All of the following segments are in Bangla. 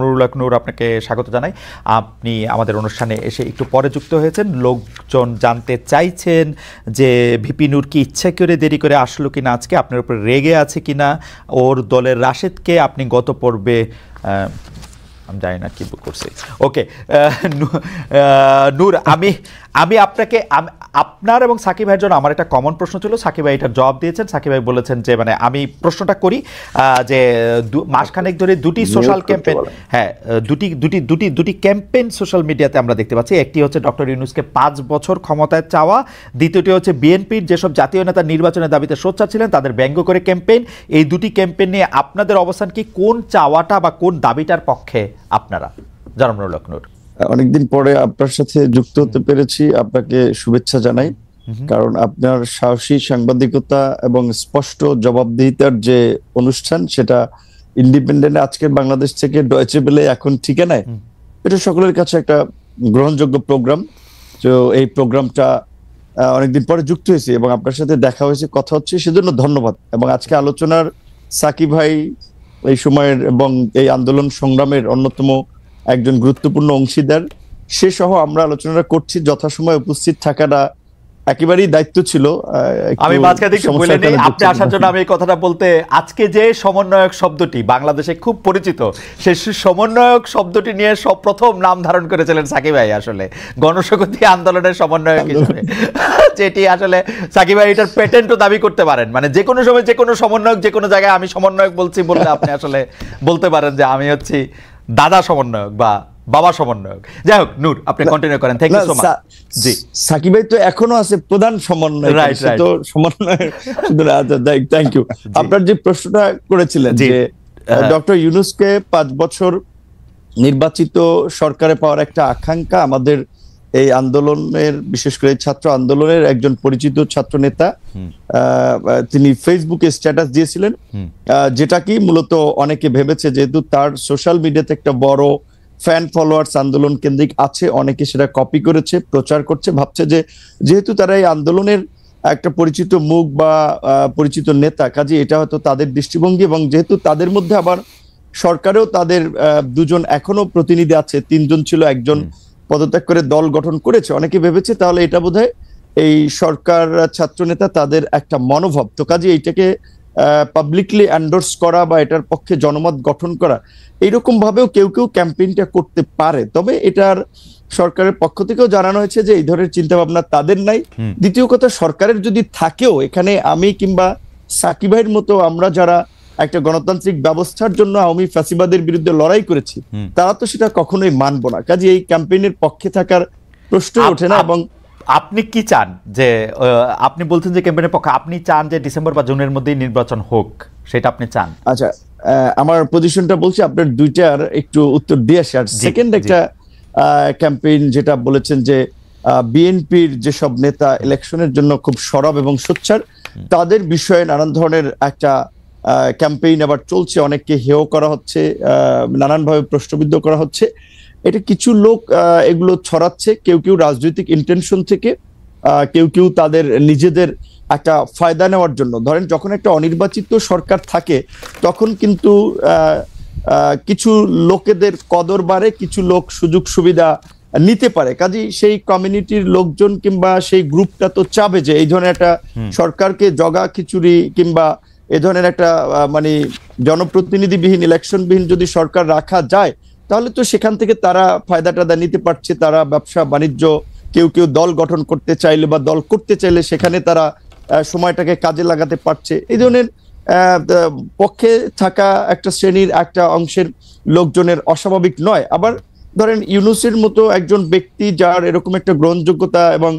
নুরুল হক নূর, আপনাকে স্বাগত জানাই। আপনি আমাদের অনুষ্ঠানে এসে একটু পরে যুক্ত হয়েছেন। লোকজন জানতে চাইছেন যে ভিপি নূর কি ইচ্ছা করে দেরি করে আসলো কিনা, আজকে আপনার উপর রেগে আছে কিনা, ওর দলের রাশেদকে আপনি গত পর্বে আমি জানি না কি করছি। ওকে নূর, আমি আপনাকে আপনার এবং সাকিব ভাইয়ের জন্য আমার একটা কমন প্রশ্ন ছিল। সাকিব ভাই এটার জবাব দিয়েছেন। সাকিব ভাই বলেছেন যে মানে আমি প্রশ্নটা করি যে মাসখানেক ধরে দুটি সোশ্যাল ক্যাম্পেইন, হ্যাঁ দুটি ক্যাম্পেইন সোশ্যাল মিডিয়াতে আমরা দেখতে পাচ্ছি। একটি হচ্ছে ডক্টর ইউনূসকে 5 বছর ক্ষমতায় চাওয়া, দ্বিতীয়টি হচ্ছে বিএনপির যেসব জাতীয় নেতা নির্বাচনের দাবিতে সোচ্চার ছিলেন তাদের ব্যঙ্গ করে ক্যাম্পেইন। এই দুটি ক্যাম্পেইন নিয়ে আপনাদের অবস্থান কি? কোন চাওয়াটা বা কোন দাবিটার পক্ষে আপনারা? জনাব নুরুল হক নূর। অনেকদিন পরে আপনার সাথে যুক্ত হতে পেরেছি, আপনাকে শুভেচ্ছা জানাই। কারণ আপনার সাহসী সাংবাদিকতা এবং স্পষ্ট জবাবদিহিতার যে অনুষ্ঠান, সেটা ইন্ডিপেন্ডেন্ট আজকের বাংলাদেশ থেকে ডয়েচে বেলে এখন ঠিকানায়, এটা সকলের কাছে একটা গ্রহণযোগ্য প্রোগ্রাম। তো এই প্রোগ্রামটা অনেকদিন পরে যুক্ত হয়েছে এবং আপনার সাথে দেখা হয়েছে, কথা হচ্ছে, সেজন্য ধন্যবাদ। এবং আজকে আলোচনার সাকিব ভাই এই সময়ের এবং এই আন্দোলন সংগ্রামের অন্যতম একজন গুরুত্বপূর্ণ অংশীদার, সে সহ আমরা আলোচনা করছি। যথাসময়ে উপস্থিত থাকাটা একেবারেই দায়িত্ব ছিল। আমি মাঝখানে একটু বলে নেই, আপনি আসার জন্য আমি এই কথাটা বলতে, আজকে যে সমন্বয়ক শব্দটি বাংলাদেশে খুব পরিচিত, সেই সমন্বয়ক শব্দটি নিয়ে প্রথম নাম ধারণ করেছিলেন সাকিব ভাই আসলে গণশক্তি আন্দোলনের সমন্বয়ক হিসেবে, যেটি আসলে সাকিব ভাই এটার পেটেন্টও দাবি করতে পারেন। মানে যে কোনো সময় যে কোনো সমন্বয়ক যে কোনো জায়গায় আমি সমন্বয়ক বলছি বললে আপনি আসলে বলতে পারেন যে আমি হচ্ছি দাদা সমন্বয়ক বা বাবা সমন্বয়ক। যাই হোক নূর, আপনি কন্টিনিউ করেন। Thank you so much. জি, সাকিব ভাই তো এখনো আছে প্রধান সমন্বয়ক, তো সমন্বয়। Thank you. আপনার যে প্রশ্নটা করেছিলেন যে ডক্টর ইউনূসকে 5 বছর নির্বাচিত সরকারে পাওয়ার একটা আকাঙ্ক্ষা আমাদের এই আন্দোলনের, বিশেষ করে ছাত্র আন্দোলনের একজন পরিচিত ছাত্র নেতা তিনি ফেসবুকে স্ট্যাটাস দিয়েছিলেন, যেটা কি মূলত অনেকে ভেবেছে যেহেতু তার সোশ্যাল মিডিয়াতে একটা বড় ফ্যান ফলোয়ার্স আন্দোলন কেন্দ্রিক আছে, অনেকে সেটা কপি করেছে, প্রচার করছে, ভাবছে যে যেহেতু তারা এই আন্দোলনের একটা পরিচিত মুখ বা পরিচিত নেতা, কাজে এটা হয়তো তাদের দৃষ্টিভঙ্গি। এবং যেহেতু তাদের মধ্যে আবার সরকারেও তাদের দুজন এখনো প্রতিনিধি আছে, 3 জন ছিল, একজন পদত্যাগ করে দল গঠন করেছে, অনেকে ভেবেছে তাহলে এটা বোধহয় এই সরকার ছাত্র নেতা তাদের একটা মনোভাব। তো কাজে এইটাকে পাবলিকলি এন্ডোর্স করা বা এটার পক্ষে জনমত গঠন করা, এইরকম ভাবেও কেউ কেউ ক্যাম্পেইনটা করতে পারে। তবে এটার সরকারের পক্ষ থেকেও জানানো হয়েছে যে এই ধরনের চিন্তা ভাবনা তাদের নাই। দ্বিতীয় কথা, সরকারের যদি থাকেও, এখানে আমি কিংবা সাকিব ভাইয়ের মতো আমরা যারা একটা গণতান্ত্রিক ব্যবস্থার জন্য আওয়ামী ফ্যাসিবাদের বিরুদ্ধে লড়াই করেছি, তারা তো সেটা কখনোই মানবো না। কাজে এই ক্যাম্পেইনের পক্ষে থাকার প্রশ্নই ওঠে না। এবং আপনি কি চান যে, আপনি বলছেন যে ক্যাম্পেইনের পক্ষে, আপনি চান যে ডিসেম্বর বা জুনের মধ্যেই নির্বাচন হোক, সেটা আপনি চান? আচ্ছা, আমার পজিশনটা বলছি, আপনার দুইটার একটু উত্তর দিয়ে আসে। আর সেকেন্ড একটা ক্যাম্পেইন যেটা বলেছেন যে বিএনপির যেসব নেতা ইলেকশনের জন্য খুব সরব এবং সোচ্চার, তাদের বিষয়ে নানান ধরনের একটা ক্যাম্পেইন আবার চলছে, অনেককে হেয় করা হচ্ছে, নানানভাবে প্রশ্নবিদ্ধ করা হচ্ছে। এটা কিছু লোক এগুলো ছড়াচ্ছে, কেউ কেউ রাজনৈতিক ইন্টেনশন থেকে, কেউ কেউ তাদের নিজেদের একটা ফায়দা নেওয়ার জন্য। ধরেন যখন একটা অনির্বাচিত সরকার থাকে তখন কিন্তু কিছু লোকেদের কদর বাড়ে, কিছু লোক সুযোগ সুবিধা নিতে পারে। কাজেই সেই কমিউনিটির লোকজন কিংবা সেই গ্রুপটা তো চাবে যে এই ধরনের একটা সরকারকে জগা খিচুড়ি কিংবা এ ধরনের একটা মানে জনপ্রতিনিধিবিহীন ইলেকশনবিহীন যদি সরকার রাখা যায়, তাহলে তো সেখান থেকে তারা ফায়দাটা নিতে পারছে। তারা ব্যবসা বাণিজ্য, কেউ কেউ দল গঠন করতে চাইলে বা দল করতে চাইলে সেখানে তারা সময়টাকে কাজে লাগাতে পারছে। এই ধরনের পক্ষে থাকা একটা শ্রেণীর একটা অংশের লোকজনের অস্বাভাবিক নয়। আবার ধরেন ইউনূসের মতো একজন ব্যক্তি যার এরকম একটা গ্রহণযোগ্যতা, এবং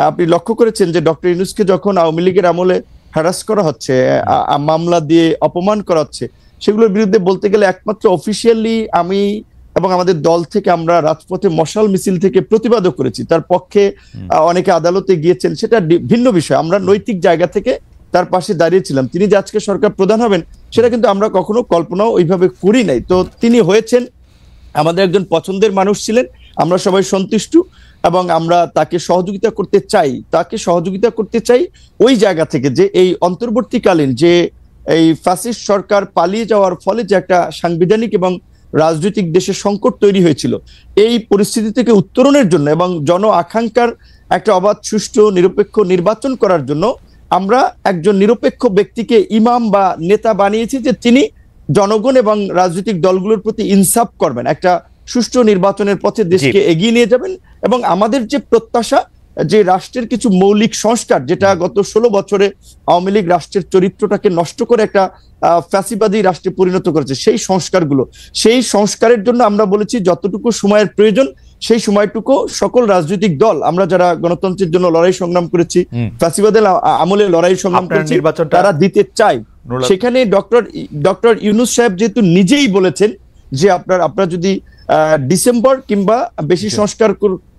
আপনি লক্ষ্য করেছেন যে ডক্টর ইউনূসকে যখন আওয়ামী লীগের আমলে হ্যারাস করা হচ্ছে, মামলা দিয়ে অপমান করা হচ্ছে, সেগুলোর বিরুদ্ধে বলতে গেলে একমাত্র অফিসিয়ালি আমি এবং আমাদের দল থেকে আমরা রাজপথে মশাল মিছিল থেকে প্রতিবাদও করেছি, তার পক্ষে অনেকে আদালতে গিয়েছেন, সেটা ভিন্ন বিষয়। আমরা নৈতিক জায়গা থেকে তার পাশে দাঁড়িয়েছিলাম। তিনি যে আজকে সরকার প্রধান হবেন সেটা কিন্তু আমরা কখনো কল্পনাও ওইভাবে করি নাই। তো তিনি হয়েছেন, আমাদের একজন পছন্দের মানুষ ছিলেন, আমরা সবাই সন্তুষ্ট এবং আমরা তাকে সহযোগিতা করতে চাই ওই জায়গা থেকে যে এই অন্তর্বর্তীকালীন যে এই ফ্যাসিস্ট সরকার পালিয়ে যাওয়ার ফলে যে একটা সাংবিধানিক এবং রাজনৈতিক দেশে সংকট তৈরি হয়েছিল, এই পরিস্থিতি থেকে উত্তরণের জন্য এবং জন আকাঙ্ক্ষার একটা অবাধ সুষ্ঠু নিরপেক্ষ নির্বাচন করার জন্য আমরা একজন নিরপেক্ষ ব্যক্তিকে ইমাম বা নেতা বানিয়েছি, যে তিনি জনগণ এবং রাজনৈতিক দলগুলোর প্রতি ইনসাফ করবেন, একটা সুষ্ঠু নির্বাচনের পথে দেশকে এগিয়ে নিয়ে যাবেন। এবং আমাদের যে প্রত্যাশা, যে রাষ্ট্রের কিছু মৌলিক সংস্কার, যেটা গত 16 বছরে আওয়ামী লীগ রাষ্ট্রের চরিত্রটাকে নষ্ট করে একটা ফ্যাসিবাদী রাষ্ট্রে পরিণত করেছে, সেই সংস্কারের জন্য আমরা বলেছি যতটুকু সময়ের প্রয়োজন সেই সময়টুকু সকল রাজনৈতিক দল, আমরা যারা গণতন্ত্রের জন্য লড়াই সংগ্রাম করেছি, ফ্যাসিবাদের আমলে লড়াই সংগ্রাম করেছি, তারা দিতে চাই। সেখানে ডক্টর ইউনূস সাহেব যেহেতু নিজেই বলেছেন যে আপনারা যদি ডিসেম্বর কিংবা বেশি সংস্কার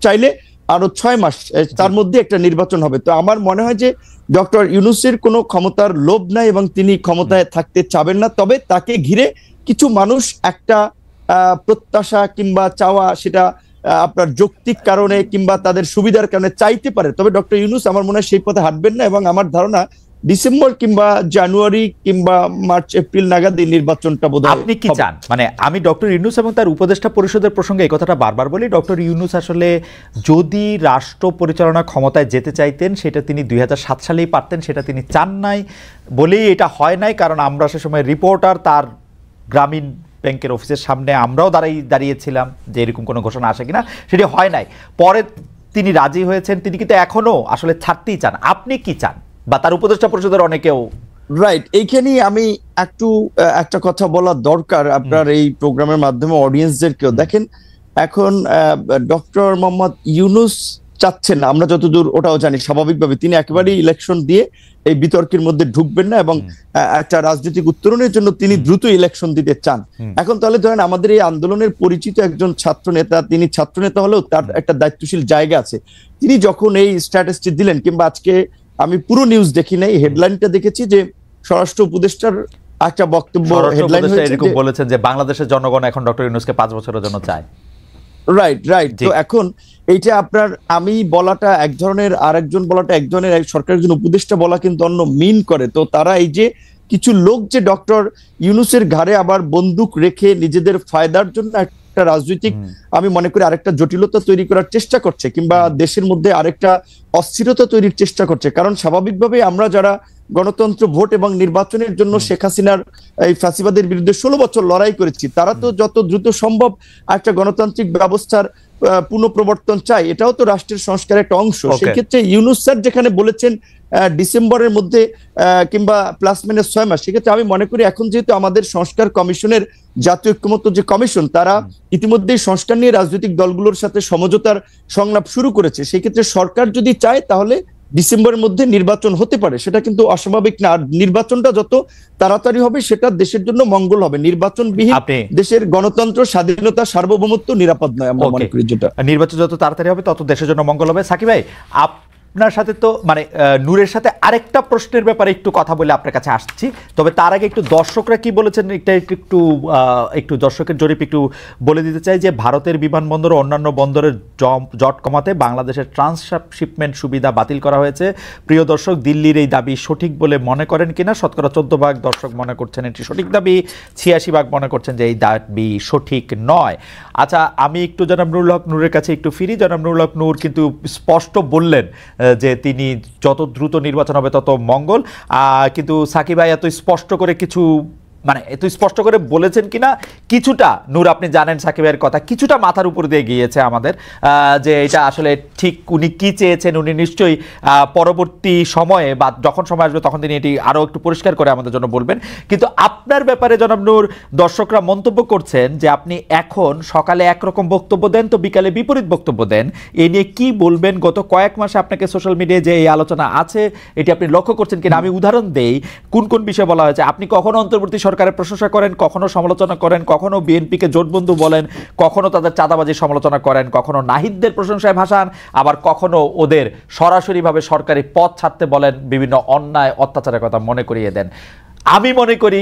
চাইলে আরো 6 মাস তার মধ্যে একটা নির্বাচন হবে। তো আমার মনে হয় যে ডক্টর ইউনূসের কোনো ক্ষমতার লোভ নাই এবং তিনি ক্ষমতায় থাকতে চাবেন না। তবে তাকে ঘিরে কিছু মানুষ একটা প্রত্যাশা কিংবা চাওয়া, সেটা আপনার যৌক্তিক কারণে কিংবা তাদের সুবিধার কারণে চাইতে পারে। তবে ডক্টর ইউনূস আমার মনে হয় সেই পথে হাঁটবেন না, এবং আমার ধারণা ডিসেম্বর কিংবা জানুয়ারি কিংবা মার্চ এপ্রিল নাগাদ এই নির্বাচনটা বোধহয়। আপনি কি চান? মানে আমি ডক্টর ইউনূস এবং তার উপদেষ্টা পরিষদের প্রসঙ্গে এই কথাটা বারবার বলি, ডক্টর ইউনূস আসলে যদি রাষ্ট্র পরিচালনা ক্ষমতায় যেতে চাইতেন সেটা তিনি 2007 সালেই পারতেন, সেটা তিনি চান নাই বলেই এটা হয় নাই। কারণ আমরা সে সময় রিপোর্টার তার গ্রামীণ ব্যাংকের অফিসের সামনে আমরাও দাঁড়িয়েছিলাম যে এরকম কোনো ঘোষণা আসে কিনা, সেটি হয় নাই। পরে তিনি রাজি হয়েছেন, তিনি কিন্তু এখনো আসলে ছাড়তেই চান। আপনি কি চান, বা তার উপদেষ্টা পরিষদের অনেকেও? রাইট, এইখানেই আমি একটা কথা বলা দরকার আপনার এই প্রোগ্রামের মাধ্যমে অডিয়েন্সদেরকেও। দেখেন, এখন ডক্টর মোহাম্মদ ইউনূস চাচ্ছেন না, আমরা যতদূর ওটাও জানি, স্বাভাবিকভাবে তিনি একেবারেই ইলেকশন দিয়ে এই বিতর্কের মধ্যে ঢুকবেন না, এবং একটা রাজনৈতিক উত্তরণের জন্য তিনি দ্রুত ইলেকশন দিতে চান। এখন তাহলে ধরেন আমাদের এই আন্দোলনের পরিচিত একজন ছাত্র নেতা, তিনি ছাত্র নেতা হলেও তার একটা দায়িত্বশীল জায়গা আছে, তিনি যখন এই স্ট্যাটাসটি দিলেন, কিংবা আজকে আমি পুরো নিউজ দেখি নাই, হেডলাইনটা দেখেছি যে স্বরাষ্ট্র উপদেষ্টার একটা বক্তব্য, হেডলাইন এরকম বলেছেন যে বাংলাদেশের জনগণ এখন ডক্টর ইউনূসকে 5 বছরের জন্য চায়। রাইট। তো এখন এইটা আপনার আমি বলাটা এক ধরনের, আরেকজন বলাটা এক ধরনের, সরকারের একজন উপদেষ্টা বলা কিন্তু অন্য মিন করে। তো তারা এই যে কিছু লোক যে ডক্টর ইউনূসের ঘাড়ে আবার বন্দুক রেখে নিজেদের ফায়দার জন্য একটা রাজনৈতিক, আমি মনে করি আরেকটা জটিলতা তৈরি করার চেষ্টা করছে, কিংবা দেশের মধ্যে আরেকটা অস্থিরতা তৈরির চেষ্টা করছে। কারণ স্বাভাবিকভাবে আমরা যারা গণতন্ত্র, ভোট এবং নির্বাচনের জন্য শেখ হাসিনার এই ফ্যাসিবাদের বিরুদ্ধে 16 বছর লড়াই করেছি, তারা তো যত দ্রুত সম্ভব একটা গণতান্ত্রিক ব্যবস্থার পুনঃপ্রবর্তন চাই, এটাও তো রাষ্ট্রের সংস্কারের একটা অংশ। সেক্ষেত্রে ইউনূস স্যার যেখানে বলেছেন ডিসেম্বরের মধ্যে কিংবা প্লাস মাইনাস 6 মাস, সেক্ষেত্রে আমি মনে করি এখন যেহেতু আমাদের সংস্কার কমিশনের জাতীয় ঐক্যমত্য যে কমিশন, তারা ইতিমধ্যেই সংস্কার নিয়ে রাজনৈতিক দলগুলোর সাথে সমঝোতার সংলাপ শুরু করেছে। সেক্ষেত্রে সরকার যদি চায় তাহলে ডিসেম্বরের মধ্যে নির্বাচন হতে পারে, সেটা কিন্তু অস্বাভাবিক না। আর নির্বাচনটা যত তাড়াতাড়ি হবে সেটা দেশের জন্য মঙ্গল হবে। নির্বাচনবিহীন দেশের গণতন্ত্র, স্বাধীনতা, সার্বভৌমত্ব নিরাপদ নয়, আমরা মনে করি। যেটা নির্বাচন যত তাড়াতাড়ি হবে তত দেশের জন্য মঙ্গল হবে। সাকিব ভাই, আপনার সাথে তো মানে নূরের সাথে আরেকটা প্রশ্নের ব্যাপারে একটু কথা বলে আপনার কাছে আসছি, তবে তার আগে একটু দর্শকরা কি বলেছেন এটা একটু দর্শকের জরিপ একটু বলে দিতে চাই। যে ভারতের বিমানবন্দর ও অন্যান্য বন্দরের জট কমাতে বাংলাদেশের ট্রান্সশিপমেন্ট সুবিধা বাতিল করা হয়েছে। প্রিয় দর্শক, দিল্লির এই দাবি সঠিক বলে মনে করেন কিনা? শতকরা 14% দর্শক মনে করছেন এটি সঠিক দাবি, 86% মনে করছেন যে এই দাবি সঠিক নয়। আচ্ছা, আমি একটু জনাব নুরুল হক নূরের কাছে একটু ফিরি। জনাব নুরুল হক নূর কিন্তু স্পষ্ট বললেন যে তিনি যত দ্রুত নির্বাচন হবে তত মঙ্গল, কিন্তু সাকিব ভাই এত স্পষ্ট করে কিছু এত স্পষ্ট করে বলেছেন কিনা কিছুটা, নূর আপনি জানেন সাকিব ভাইয়ের কথা কিছুটা মাথার উপর দিয়ে গিয়েছে আমাদের, যে এটা আসলে ঠিক উনি কি চেয়েছেন উনি নিশ্চয়ই পরবর্তী সময়ে বা যখন সময় আসবে তখন তিনি এটি আরও একটু পরিষ্কার করে আমাদের জন্য বলবেন। কিন্তু আপনার ব্যাপারে জনাব নূর দর্শকরা মন্তব্য করছেন যে আপনি এখন সকালে একরকম বক্তব্য দেন তো বিকালে বিপরীত বক্তব্য দেন, এ নিয়ে কি বলবেন? গত কয়েক মাসে আপনাকে সোশ্যাল মিডিয়ায় যে এই আলোচনা আছে এটি আপনি লক্ষ্য করছেন কিনা? আমি উদাহরণ দেই কোন কোন বিষয়ে বলা হয়েছে। আপনি কখনো অন্তর্বর্তী সরকারের প্রশংসা করেন, কখনো সমালোচনা করেন, কখনো বিএনপিকে জোটবন্ধু বলেন, কখনো তাদের চাঁদাবাজির সমালোচনা করেন, কখনো নাহিদদের প্রশংসায় ভাসান, আবার কখনো ওদের সরাসরিভাবে সরকারি পদ ছাড়তে বলেন, বিভিন্ন অন্যায় অত্যাচারের কথা মনে করিয়ে দেন। আমি মনে করি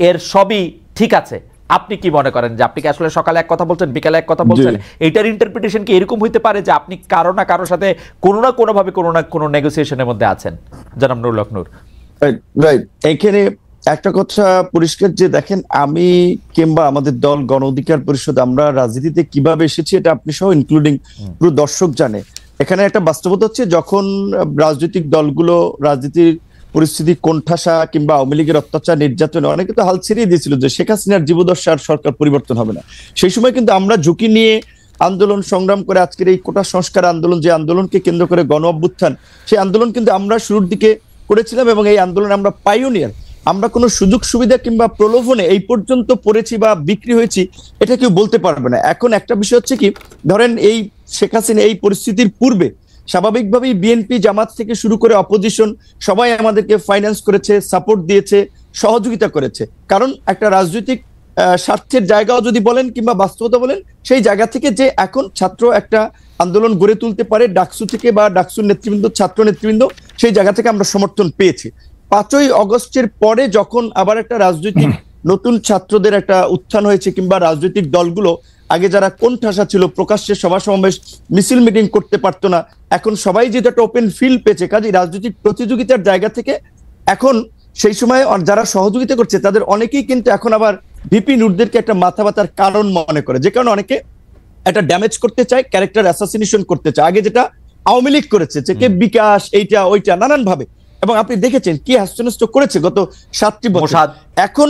এর সবই ঠিক আছে। আপনি কি মনে করেন যে আপনি কি আসলে সকালে এক কথা বলছেন বিকালে এক কথা বলছেন? এইটার ইন্টারপ্রিটেশন কি এরকম হইতে পারে যে আপনি কারো না কারোর সাথে কোনো না কোনোভাবে কোনো না কোনো নেগোসিয়েশনের মধ্যে আছেন? জনাব নুরুল হক নূর। রাইট, এখানে একটা কথা পরিষ্কার যে দেখেন, আমি কিংবা আমাদের দল গণ অধিকার পরিষদ আমরা রাজনীতিতে কিভাবে এসেছি এটা আপনি সহ ইনক্লুডিং পুরো দর্শক জানে। এখানে একটা বাস্তবতা হচ্ছে, যখন রাজনৈতিক দলগুলো রাজনীতির পরিস্থিতি কোণঠাসা কিংবা আওয়ামী লীগের অত্যাচার নির্যাতনে অনেকে তো হাল ছেড়িয়ে দিয়েছিল যে শেখ হাসিনার জীবদ্দশা আর সরকার পরিবর্তন হবে না, সেই সময় কিন্তু আমরা ঝুঁকি নিয়ে আন্দোলন সংগ্রাম করে আজকের এই কোটা সংস্কার আন্দোলন, যে আন্দোলনকে কেন্দ্র করে গণ অভ্যুত্থান, সেই আন্দোলন কিন্তু আমরা শুরুর দিকে করেছিলাম এবং এই আন্দোলনে আমরা পাইওনিয়ার। আমরা কোনো সুযোগ সুবিধা কিংবা প্রলোভনে এই পর্যন্ত পড়েছি বা বিক্রি হয়েছি এটা কেউ বলতে পারবে না। এখন একটা বিষয় হচ্ছে কি, ধরেন এই শেখ হাসিনা এই পরিস্থিতির পূর্বে স্বাভাবিকভাবেই বিএনপি জামাত থেকে শুরু করে অপোজিশন সবাই আমাদেরকে ফাইন্যান্স করেছে, সাপোর্ট দিয়েছে, সহযোগিতা করেছে। কারণ একটা রাজনৈতিক স্বার্থের জায়গাও যদি বলেন কিংবা বাস্তবতা বলেন, সেই জায়গা থেকে যে এখন ছাত্র একটা আন্দোলন গড়ে তুলতে পারে ডাকসু থেকে বা ডাকসুর নেতৃবৃন্দ, ছাত্র নেতৃবৃন্দ, সেই জায়গা থেকে আমরা সমর্থন পেয়েছি। 5ই অগস্টের পরে যখন আবার একটা রাজনৈতিক নতুন ছাত্রদের একটা উত্থান হয়েছে কিংবা রাজনৈতিক দলগুলো আগে যারা কোণঠাসা ছিল, প্রকাশ্যে সভা সমাবেশ মিছিল মিটিং করতে পারতো না, এখন সবাই যেটা একটা ওপেন ফিল্ড পেয়েছে, কাজে রাজনৈতিক প্রতিযোগিতার জায়গা থেকে এখন সেই সময় যারা সহযোগিতা করছে তাদের অনেকেই কিন্তু এখন আবার ভিপি নূরদেরকে একটা মাথা ব্যথার কারণ মনে করে, যে কারণে অনেকে একটা ড্যামেজ করতে চায়, ক্যারেক্টার অ্যাসাসিনেশন করতে চায়। আগে যেটা আওয়ামী লীগ করেছে যে কে বিকাশ এইটা ওইটা নানান ভাবে, এবং আপনি দেখেছেন কি হাস্যনষ্ট করেছে গত 7টি বছর। এখন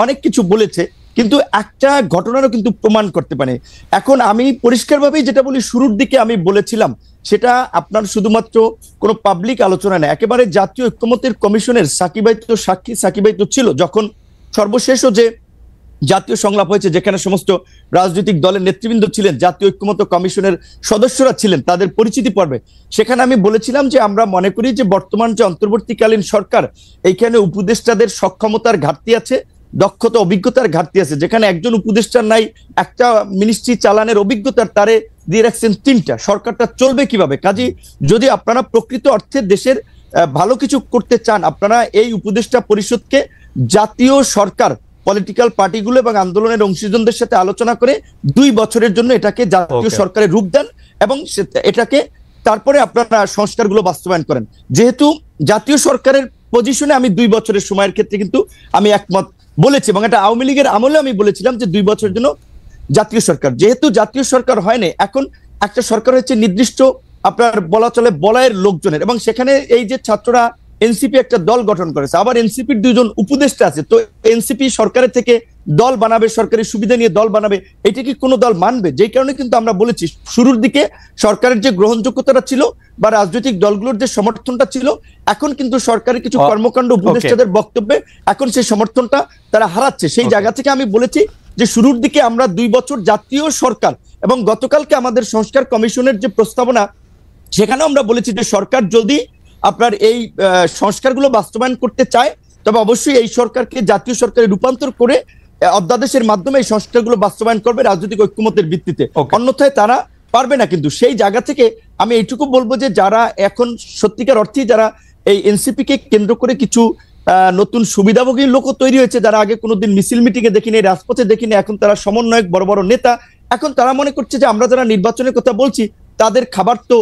অনেক কিছু বলেছে, কিন্তু একটা ঘটনারও কিন্তু প্রমাণ করতে পারে। এখন আমি পরিষ্কারভাবেই যেটা বলি, শুরুর দিকে আমি বলেছিলাম, সেটা আপনার শুধুমাত্র কোনো পাবলিক আলোচনা না, একেবারে জাতীয় ঐক্যমত্যের কমিশনের সাকিব ভাই তো সাক্ষী, সাকিব ভাই তো ছিল যখন সর্বশেষও যে জাতীয় সংলাপ হয়েছে, যেখানে সমস্ত রাজনৈতিক দলের নেতৃবৃন্দ ছিলেন, জাতীয় ঐক্যমত্য কমিশনের সদস্যরা ছিলেন, তাদের পরিচিতি পর্বে সেখানে আমি বলেছিলাম যে আমরা মনে করি যে বর্তমান যে অন্তর্বর্তীকালীন সরকার, এইখানে উপদেষ্টাদের সক্ষমতার ঘাটতি আছে, দক্ষতা অভিজ্ঞতার ঘাটতি আছে। যেখানে একজন উপদেষ্টার নাই একটা মিনিস্ট্রি চালানের অভিজ্ঞতার, তারে দিয়ে রাখছেন 3টা, সরকারটা চলবে কিভাবে? কাজী যদি আপনারা প্রকৃত অর্থে দেশের ভালো কিছু করতে চান, আপনারা এই উপদেষ্টা পরিষদকে জাতীয় সরকার, পলিটিক্যাল পার্টিগুলো এবং আন্দোলনের অংশীজনদের সাথে আলোচনা করে 2 বছরের জন্য এটাকে জাতীয় সরকারের রূপ দেন এবং এটাকে তারপরে আপনারা সংস্কারগুলো বাস্তবায়ন করেন। যেহেতু জাতীয় সরকারের পজিশনে আমি 2 বছরের সময়ের ক্ষেত্রে কিন্তু আমি একমত বলেছি, এবং এটা আওয়ামী লীগের আমলে আমি বলেছিলাম যে 2 বছরের জন্য জাতীয় সরকার। যেহেতু জাতীয় সরকার হয়নি, এখন একটা সরকার হচ্ছে নির্দিষ্ট আপনার বলা চলে বলয়ের লোকজনের, এবং সেখানে এই যে ছাত্ররা এনসিপি একটা দল গঠন করেছে, আবার এনসিপির 2 জন উপদেষ্টা আছে, তো এনসিপি সরকারের থেকে দল বানাবে, সরকারি সুবিধা নিয়ে দল বানাবে, এটা কি কোনো দল মানবে? যেই কারণে কিন্তু আমরা বলেছি শুরুর দিকে সরকারের যে গ্রহণযোগ্যতাটা ছিল বা রাজনৈতিক দলগুলোর যে সমর্থনটা ছিল, এখন কিন্তু সরকারের কিছু কর্মকাণ্ড উপদেষ্টাদের বক্তব্যে এখন সেই সমর্থনটা তারা হারাচ্ছে। সেই জায়গা থেকে আমি বলেছি যে শুরুর দিকে আমরা 2 বছর জাতীয় সরকার, এবং গতকালকে আমাদের সংস্কার কমিশনের যে প্রস্তাবনা, সেখানেও আমরা বলেছি যে সরকার যদি আপনার এই সংস্কারগুলো বাস্তবায়ন করতে চায়, তবে অবশ্যই এই সরকারকে জাতীয় সরকারে রূপান্তর করে অধ্যাদেশের মাধ্যমে এই সংস্কারগুলো বাস্তবায়ন করবে রাজনৈতিক ঐক্যমত্যের ভিত্তিতে, অন্যথায় তারা পারবে না। কিন্তু সেই জায়গা থেকে আমি এইটুকু বলবো যে যারা এখন সত্যিকার অর্থেই যারা এই এনসিপি কে কেন্দ্র করে কিছু নতুন সুবিধাভোগী লোক তৈরি হয়েছে, যারা আগে কোনোদিন মিছিল মিটিং এ দেখিনি, রাজপথে দেখিনি, এখন তারা সমন্বয়ক, বড় বড় নেতা, এখন তারা মনে করছে যে আমরা যারা নির্বাচনের কথা বলছি তাদের খাবার তো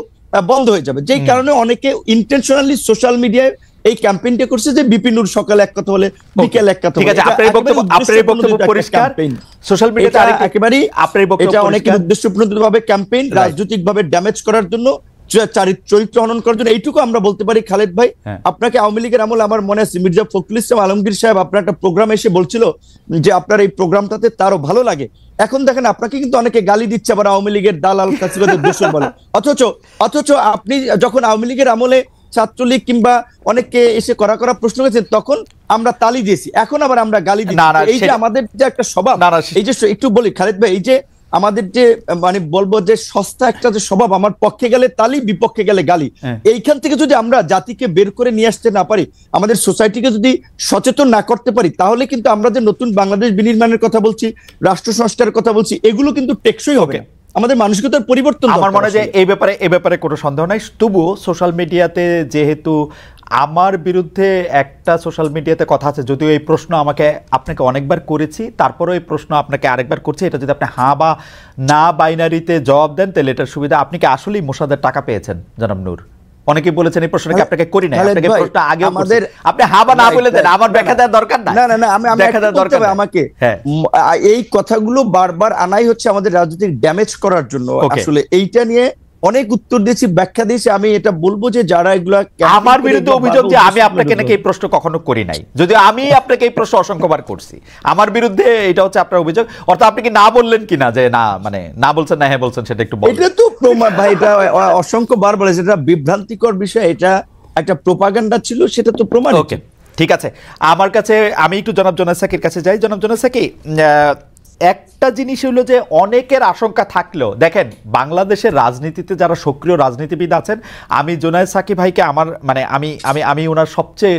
বন্ধ হয়ে যাবে। যেই কারণে অনেকে ইন্টেনশনালি সোশ্যাল মিডিয়ায় এই ক্যাম্পেইনটা করছে যে বিপিন নূর সকালে এক কথা বলে বিকেল এক কথা বলে। ঠিক আছে, আপনার বক্তব্য পরিষ্কার। সোশ্যাল মিডিয়াতে একেবারেই আপনার বক্তব্য, এটা অনেকের উদ্দেশ্যপ্রণোদিতভাবে ক্যাম্পেইন, রাজনৈতিকভাবে ড্যামেজ করার জন্য, চরিত্র হনন করার জন্য। এইটুকু আমরা বলতে পারি। খালেদ ভাই, আপনাকে আওয়ামী লীগের আমল আমার মনে আছে মির্জা ফখরুল ইসলাম আলমগীর সাহেব আপনার একটা প্রোগ্রামে এসে বলছিল যে আপনার এই প্রোগ্রামটাতে তারও ভালো লাগে। এখন দেখেন আপনাকে কিন্তু অনেকে গালি দিচ্ছে, আবার আওয়ামী লীগের দালাল কাছিবাদের দোষর বলে। অথচ আপনি যখন আওয়ামী লীগের আমলে ছাত্রলীগ কিংবা অনেককে এসে করা প্রশ্ন করেছেন, তখন আমরা তালি দিয়েছি, এখন আবার আমরা গালি দিচ্ছি। এই যে আমাদের যে একটা স্বভাব, এই যে একটু বলি খালেদ ভাই, এই যে আমাদের যে মানে বলবো যে সস্তা একটা যে স্বভাব, আমার পক্ষে গেলে তালি, বিপক্ষে গেলে গালি, এইখান থেকে যদি আমরা জাতিকে বের করে নিয়ে আসতে না পারি, আমাদের সোসাইটিকে যদি সচেতন না করতে পারি, তাহলে কিন্তু আমরা যে নতুন বাংলাদেশ বিনির্মাণের কথা বলছি, রাষ্ট্র সংস্কারের কথা বলছি, এগুলো কিন্তু টেকসই হবে না। আমাদের মানসিকতার পরিবর্তন। আমার মনে হয় যে এই ব্যাপারে কোনো সন্দেহ নাই। তবুও সোশ্যাল মিডিয়াতে যেহেতু আমার বিরুদ্ধে একটা সোশ্যাল মিডিয়াতে কথা আছে, যদিও এই প্রশ্ন আপনাকে অনেকবার করেছি, তারপরেও এই প্রশ্ন আপনাকে আরেকবার করছি, এটা যদি আপনি হ্যাঁ বা না বাইনারিতে জবাব দেন তাহলে এটার সুবিধা। আপনি কি আসলেই মোসাদের টাকা পেয়েছেন জনাব নূর? অনেকে বলেছেন এই প্রশ্নটা আপনাকে করি না, আপনাকে প্রশ্ন আগে আমাদের আপনি হা বা না বলে দেন, আমার ব্যাখ্যা দেওয়ার দরকার নাই। না না না, আমি ব্যাখ্যা দেওয়ার দরকার নাই আমাকে। হ্যাঁ, এই কথাগুলো বারবার আনাই হচ্ছে আমাদের রাজনৈতিক ড্যামেজ করার জন্য। আসলে এইটা নিয়ে অনেক উত্তর দিয়েছি, ব্যাখ্যা দিয়েছি। আমি এটা বলবো যে যারা এগুলা আমার বিরুদ্ধে অভিযোগ যে আমি আপনাকে নাকি এই প্রশ্ন কখনো করি নাই, যদি আমি আপনাকে এই প্রশ্ন অসংখ্যবার করছি, আমার বিরুদ্ধে এটা হচ্ছে আপনার অভিযোগ। অর্থাৎ আপনি কি না বললেন কিনা যে না, মানে না বলছেন না হ্যাঁ বলছেন, সেটা একটু বলুন। এটা তো প্রমাণ ভাই, এটা অসংখ্যবার বলেছে, এটা বিভ্রান্তিকর বিষয়, এটা একটা প্রোপাগান্ডা ছিল, সেটা তো প্রমাণ। ওকে, ঠিক আছে। আমার কাছে আমি একটু জনাব জোনায়েদ সাকির কাছে যাই। জনাব জোনায়েদ সাকি, একটা জিনিস হলো যে অনেকের আশঙ্কা থাকলেও দেখেন বাংলাদেশের রাজনীতিতে যারা সক্রিয় রাজনীতিবিদ আছেন, আমি জোনায়েদ সাকি ভাইকে আমার মানে আমি আমি আমি ওনার সবচেয়ে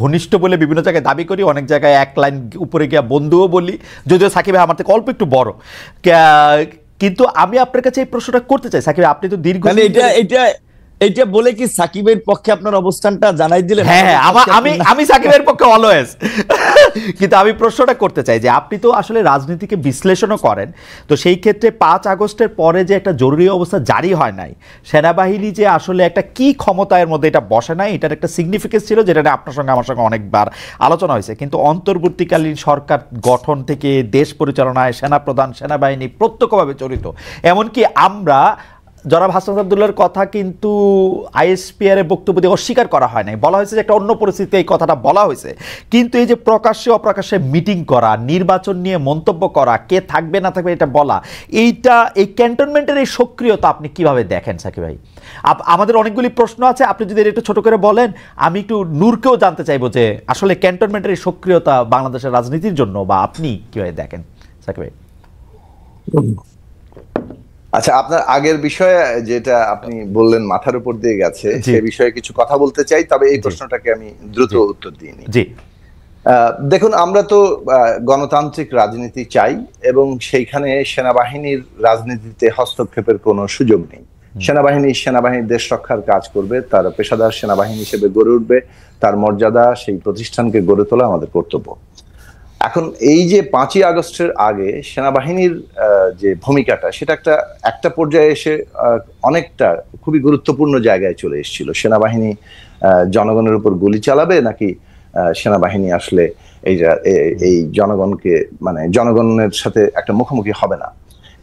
ঘনিষ্ঠ বলে বিভিন্ন জায়গায় দাবি করি, অনেক জায়গায় এক লাইন উপরে গিয়া বন্ধুও বলি, যদিও সাকিব ভাই আমার থেকে অল্প একটু বড়। কিন্তু আমি আপনার কাছে এই প্রশ্নটা করতে চাই সাকিব, আপনি তো দীর্ঘ এইটা বলে কি সাকিবের পক্ষে আপনার অবস্থানটা জানাই দিলেন? হ্যাঁ, আমি সাকিবের পক্ষে অলওয়েজ। কিন্তু আমি প্রশ্নটা করতে চাই যে আপনি তো আসলে রাজনীতিকে বিশ্লেষণও করেন, তো সেই ক্ষেত্রে 5 আগস্টের পরে যে একটা জরুরি অবস্থা জারি হয় নাই, সেনাবাহিনী যে আসলে একটা কি ক্ষমতার মধ্যে এটা বসে নাই, এটার একটা সিগনিফিকেন্স ছিল, যেটা আপনার সঙ্গে আমার সঙ্গে অনেকবার আলোচনা হয়েছে। কিন্তু অন্তর্বর্তীকালীন সরকার গঠন থেকে দেশ পরিচালনায় সেনাপ্রধান সেনাবাহিনী প্রত্যক্ষভাবে জড়িত। এমনকি আমরা জনাব হাসনাত আব্দুল্লাহর কথা কিন্তু আইএসপিআর এর বক্তব্য দিয়ে অস্বীকার করা হয় নাই, বলা হয়েছে যে একটা অন্য পরিস্থিতিতে এই কথাটা বলা হয়েছে। কিন্তু এই যে প্রকাশ্যে অপ্রকাশ্যে মিটিং করা, নির্বাচন নিয়ে মন্তব্য করা, কে থাকবে না থাকবে এটা বলা, এইটা এই ক্যান্টনমেন্টের এই সক্রিয়তা আপনি কিভাবে দেখেন সাকিব ভাই? আমাদের অনেকগুলি প্রশ্ন আছে, আপনি যদি একটু ছোট করে বলেন, আমি একটু নূরকেও জানতে চাইবো যে আসলে ক্যান্টনমেন্টের এই সক্রিয়তা বাংলাদেশের রাজনীতির জন্য বা আপনি কিভাবে দেখেন সাকিব ভাই? আচ্ছা, আপনার আগের বিষয়ে যেটা আপনি বললেন মাথার উপর দিয়ে গেছে, সে বিষয়ে কিছু কথা বলতে চাই, তবে এই প্রশ্নটাকে আমি দ্রুত উত্তর দিই। জি, দেখুন, আমরা তো গণতান্ত্রিক রাজনীতি চাই এবং সেইখানে সেনাবাহিনীর রাজনীতিতে হস্তক্ষেপের কোনো সুযোগ নেই। সেনাবাহিনী দেশ রক্ষার কাজ করবে, তার পেশাদার সেনাবাহিনী হিসেবে গড়ে উঠবে, তার মর্যাদা, সেই প্রতিষ্ঠানকে গড়ে তোলা আমাদের কর্তব্য। এখন এই যে 5ই আগস্টের আগে সেনাবাহিনীর যে ভূমিকাটা, সেটা একটা পর্যায়ে এসে অনেকটা খুবই গুরুত্বপূর্ণ জায়গায় চলে এসেছিল। সেনাবাহিনী জনগণের উপর গুলি চালাবে নাকি সেনাবাহিনী আসলে এই জনগণকে মানে জনগণের সাথে একটা মুখোমুখি হবে না,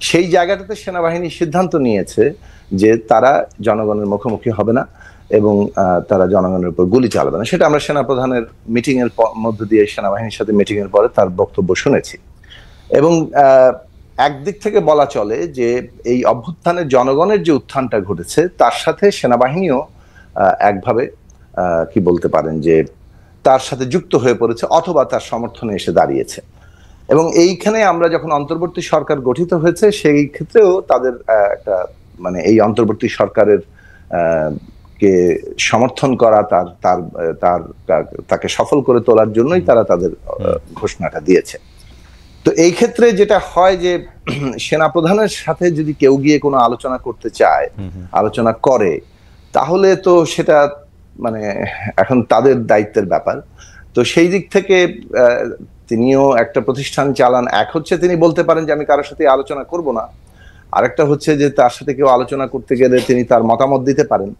সেই জায়গাটাতে সেনাবাহিনী সিদ্ধান্ত নিয়েছে যে তারা জনগণের মুখোমুখি হবে না এবং তারা জনগণের উপর গুলি চালাবে না। সেটা আমরা সেনাপ্রধানের মিটিং এর মধ্য দিয়ে সেনাবাহিনীর সাথে মিটিং এর পরে তার বক্তব্য শুনেছি। এবং একদিক থেকে বলা চলে যে এই অভ্যুত্থানের জনগণের যে উত্থানটা ঘটেছে তার সাথে সেনাবাহিনীও একভাবে কি বলতে পারেন যে তার সাথে যুক্ত হয়ে পড়েছে অথবা তার সমর্থনে এসে দাঁড়িয়েছে। এবং এইখানে আমরা যখন অন্তর্বর্তী সরকার গঠিত হয়েছে সেই ক্ষেত্রেও তাদের একটা মানে এই অন্তর্বর্তী সরকারের কে সমর্থন করা, তাকে সফল করে তোলার জন্যই তারা তাদের ঘোষণাটা দিয়েছে। তো এই ক্ষেত্রে যেটা হয় যে সেনাপ্রধানের সাথে যদি কেউ গিয়ে কোনো আলোচনা করতে চায়, আলোচনা করে, তাহলে তো সেটা মানে এখন তাদের দায়িত্বের ব্যাপার। তো সেই দিক থেকে তিনিও একটা প্রতিষ্ঠান চালান। এক হচ্ছে তিনি বলতে পারেন যে আমি কারোর সাথে আলোচনা করব না, আরেকটা হচ্ছে যে তার সাথে কেউ আলোচনা করতে গেলে তিনি তার মতামত দিতে পারেন।